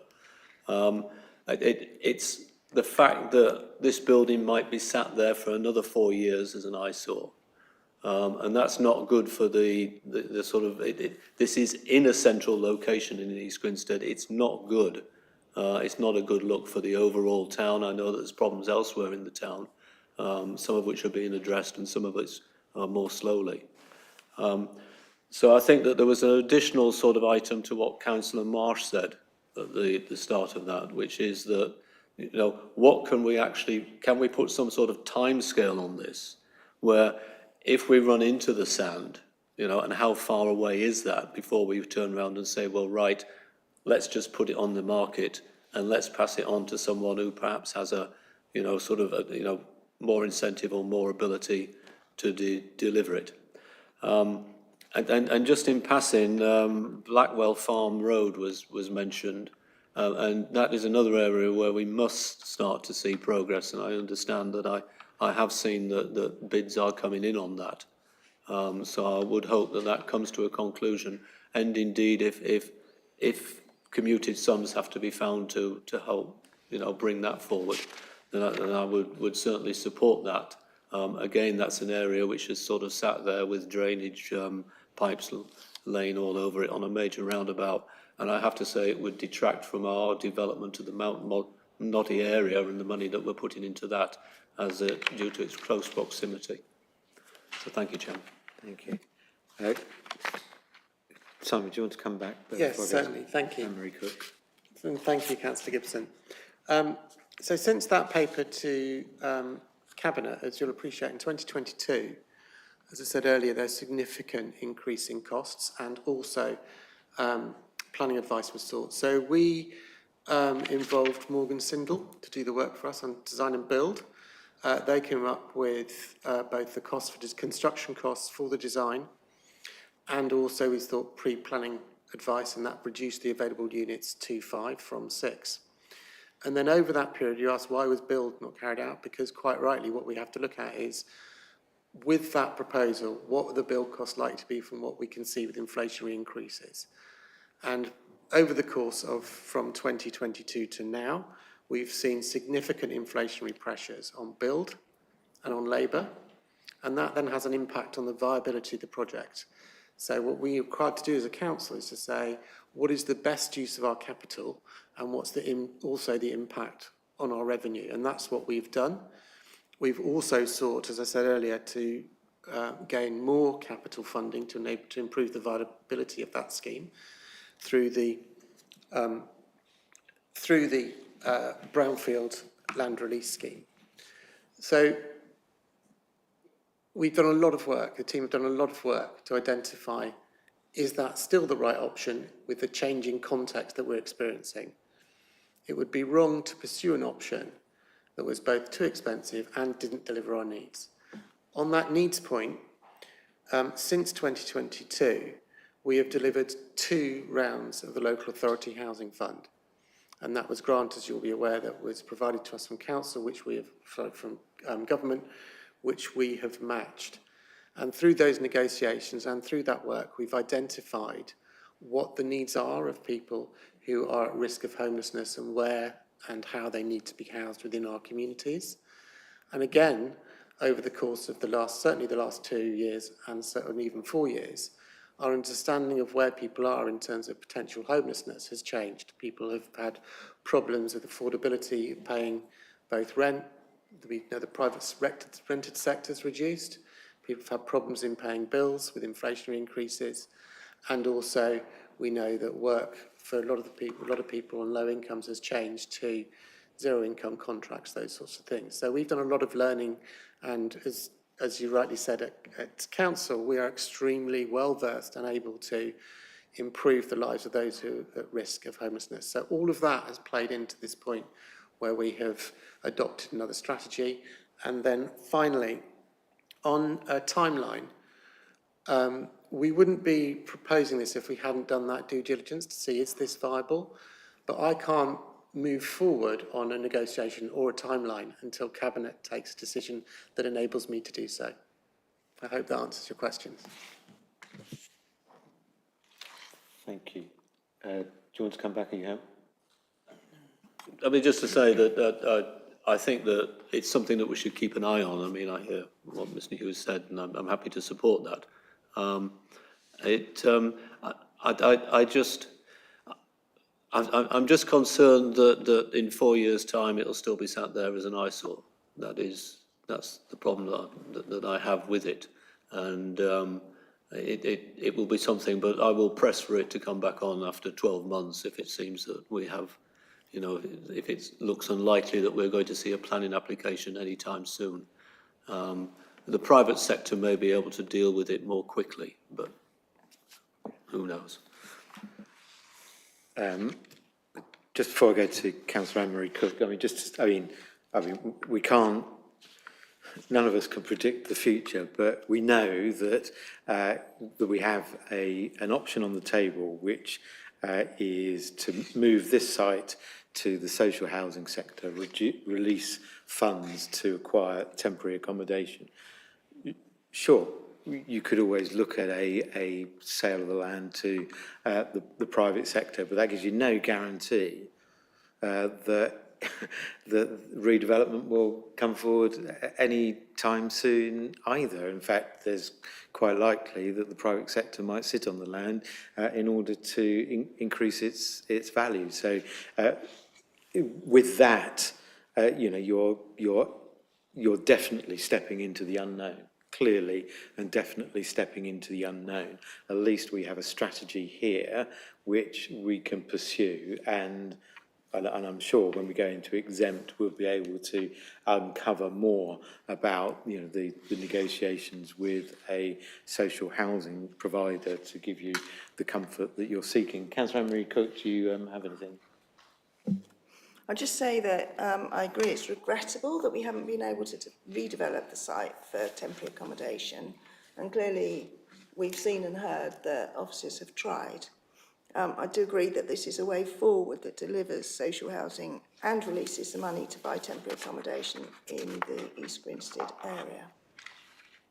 It's the fact that this building might be sat there for another 4 years as an eyesore. And that's not good for the sort of, this is in a central location in East Grinstead. It's not good. It's not a good look for the overall town. I know that there's problems elsewhere in the town, some of which are being addressed and some of it's more slowly. So I think that there was an additional sort of item to what Councillor Marsh said at the start of that, which is that, you know, what can we put some sort of timescale on this, where if we run into the sand, you know, and how far away is that before we turn around and say, well, right, let's just put it on the market and let's pass it on to someone who perhaps has a, you know, sort of, a, you know, more incentive or more ability to deliver it. And just in passing, Blackwell Farm Road was mentioned, and that is another area where we must start to see progress, and I understand that I have seen that bids are coming in on that. So I would hope that that comes to a conclusion, and indeed if commuted sums have to be found to help, you know, bring that forward, then I would certainly support that. Again, that's an area which has sort of sat there with drainage pipes laying all over it on a major roundabout, and I have to say it would detract from our development of the Mount Noddy area and the money that we're putting into that as due to its close proximity. So thank you, Chairman. Thank you. Simon, do you want to come back? Yes, certainly. Thank you. Anne-Marie Cook. And thank you, Councillor Gibson. So since that paper to Cabinet, as you'll appreciate, in 2022, as I said earlier, there's significant increase in costs and also planning advice was sought. So we involved Morgan Sindall to do the work for us on design and build. They came up with both the cost for construction costs for the design, and also we thought pre-planning advice, and that reduced the available units to 5 from 6. And then over that period, you asked, why was build not carried out? Because quite rightly, what we have to look at is, with that proposal, what were the build costs likely to be from what we can see with inflationary increases? And over the course of from 2022 to now, we've seen significant inflationary pressures on build and on labour, and that then has an impact on the viability of the project. So what we're required to do as a council is to say, what is the best use of our capital and what's also the impact on our revenue? And that's what we've done. We've also sought, as I said earlier, to gain more capital funding to enable to improve the viability of that scheme through the brownfield land release scheme. So we've done a lot of work, the team have done a lot of work to identify, is that still the right option with the changing context that we're experiencing? It would be wrong to pursue an option that was both too expensive and didn't deliver our needs. On that needs point, since 2022, we have delivered 2 rounds of the Local Authority Housing Fund. And that was grant, as you'll be aware, that was provided to us from council, which we have, from government, which we have matched. And through those negotiations and through that work, we've identified what the needs are of people who are at risk of homelessness and where and how they need to be housed within our communities. And again, over the course of certainly the last 2 years and certainly even 4 years, our understanding of where people are in terms of potential homelessness has changed. People have had problems with affordability, paying both rent. We know the private rented sector's reduced. People have had problems in paying bills with inflationary increases, and also we know that work for a lot of people on low incomes has changed to zero-income contracts, those sorts of things. So we've done a lot of learning, and as you rightly said at council, we are extremely well versed and able to improve the lives of those who are at risk of homelessness. So all of that has played into this point where we have adopted another strategy. And then finally, on a timeline, we wouldn't be proposing this if we hadn't done that due diligence to see is this viable, but I can't move forward on a negotiation or a timeline until Cabinet takes a decision that enables me to do so. I hope that answers your questions. Thank you. Do you want to come back, or you have? I mean, just to say that I think that it's something that we should keep an eye on. I mean, I hear what Mr. Hughes said, and I'm happy to support that. Um, it, I just, I'm just concerned that in 4 years' time it'll still be sat there as an eyesore. That's the problem that I have with it, and it will be something. But I will press for it to come back on after 12 months if it seems that we have. You know, if it looks unlikely that we're going to see a planning application anytime soon. The private sector may be able to deal with it more quickly, but who knows? Just before I go to Councillor Anne-Marie Cook, I mean, we can't, none of us can predict the future, but we know that that we have an option on the table which is to move this site to the social housing sector, release funds to acquire temporary accommodation. Sure, you could always look at a sale of the land to the private sector, but that gives you no guarantee that the redevelopment will come forward any time soon either. In fact, there's quite likely that the private sector might sit on the land in order to increase its value. So with that, you know, you're definitely stepping into the unknown, clearly, and definitely stepping into the unknown. At least we have a strategy here which we can pursue, and I'm sure when we go into exempt, we'll be able to uncover more about, you know, the negotiations with a social housing provider to give you the comfort that you're seeking. Councillor Anne-Marie Cook, do you have anything? I'll just say that I agree it's regrettable that we haven't been able to redevelop the site for temporary accommodation, and clearly we've seen and heard that officers have tried. I do agree that this is a way forward that delivers social housing and releases the money to buy temporary accommodation in the East Grinstead area,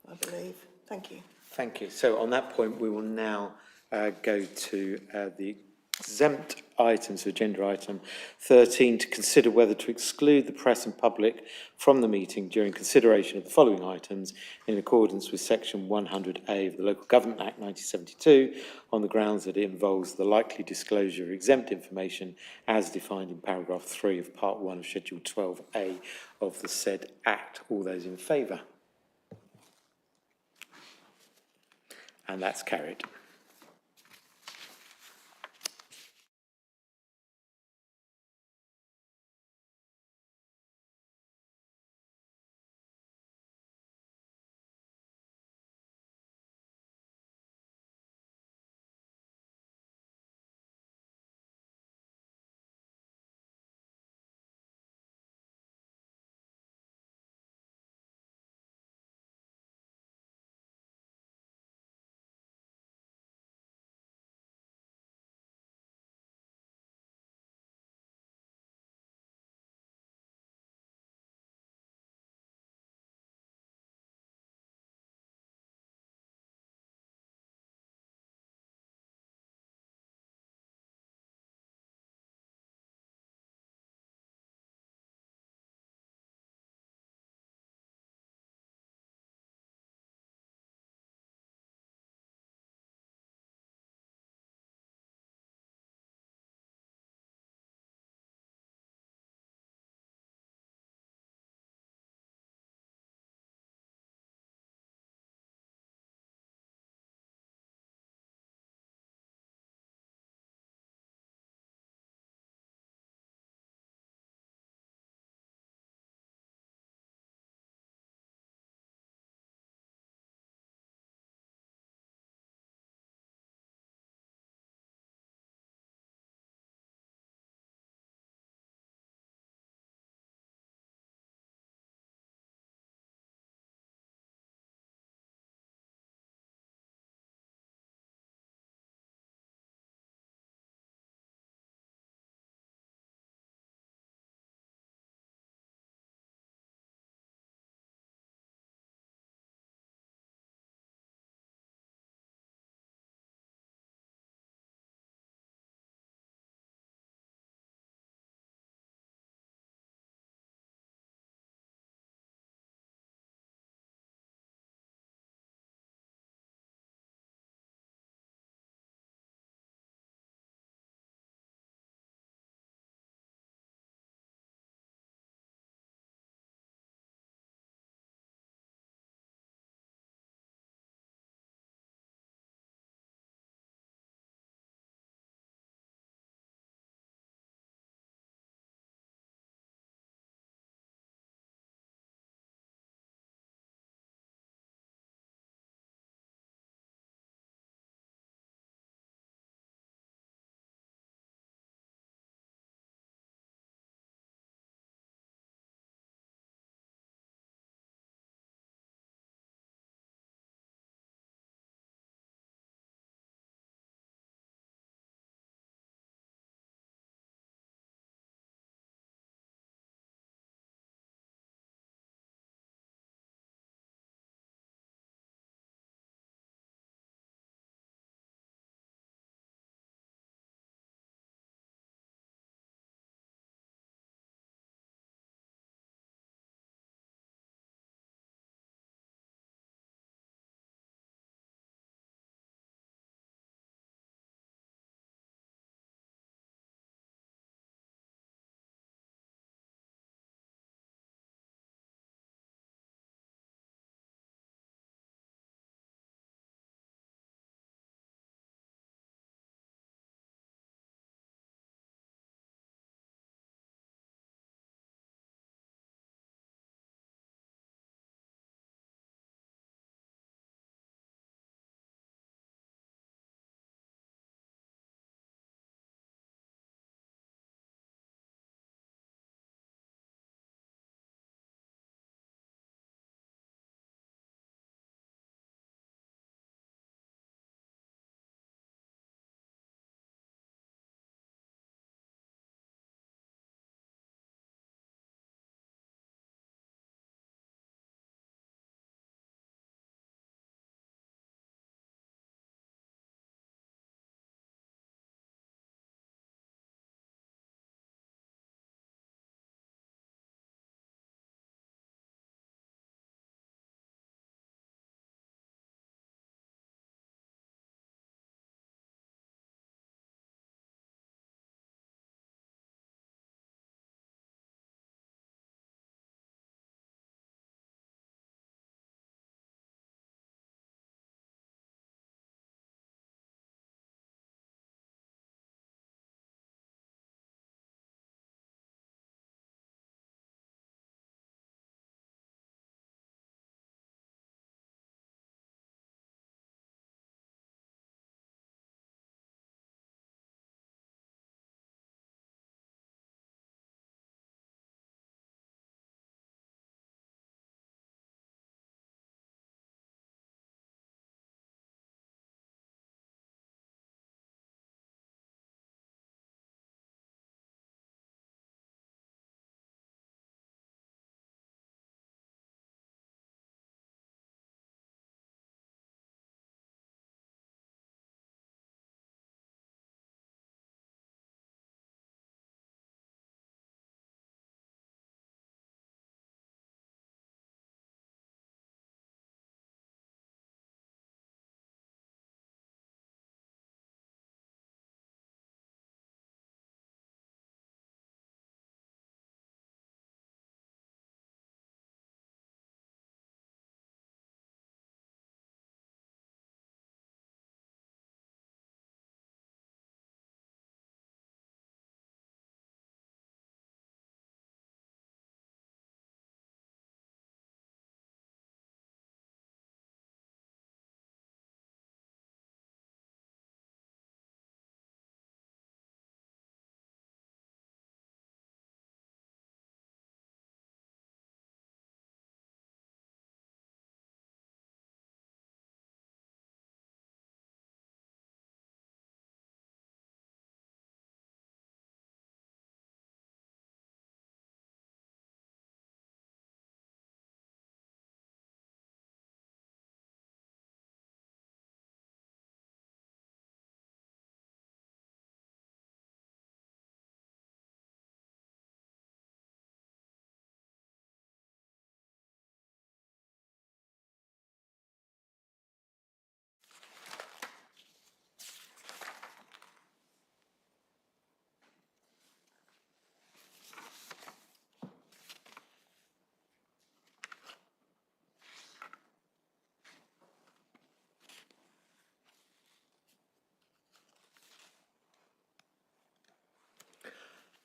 I believe. Thank you. Thank you. So on that point, we will now go to the exempt items, so agenda item 13, to consider whether to exclude the press and public from the meeting during consideration of the following items in accordance with section 100A of the Local Government Act 1972 on the grounds that it involves the likely disclosure of exempt information as defined in paragraph 3 of part 1 of schedule 12A of the said act. All those in favour? And that's carried.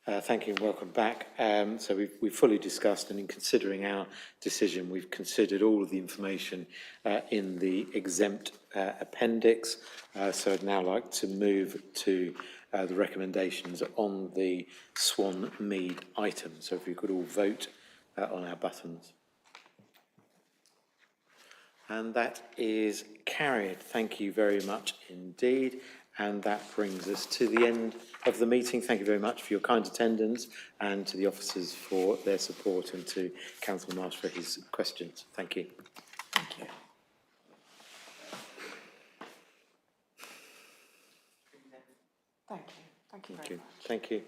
Thank you and welcome back. So we've fully discussed, and in considering our decision, we've considered all of the information in the exempt appendix. So I'd now like to move to the recommendations on the Swan Mead item. So if you could all vote on our buttons. And that is carried. Thank you very much indeed. And that brings us to the end of the meeting. Thank you very much for your kind attendance, and to the officers for their support, and to Councillor Marsh for his questions. Thank you. Thank you. Thank you. Thank you very much. Thank you.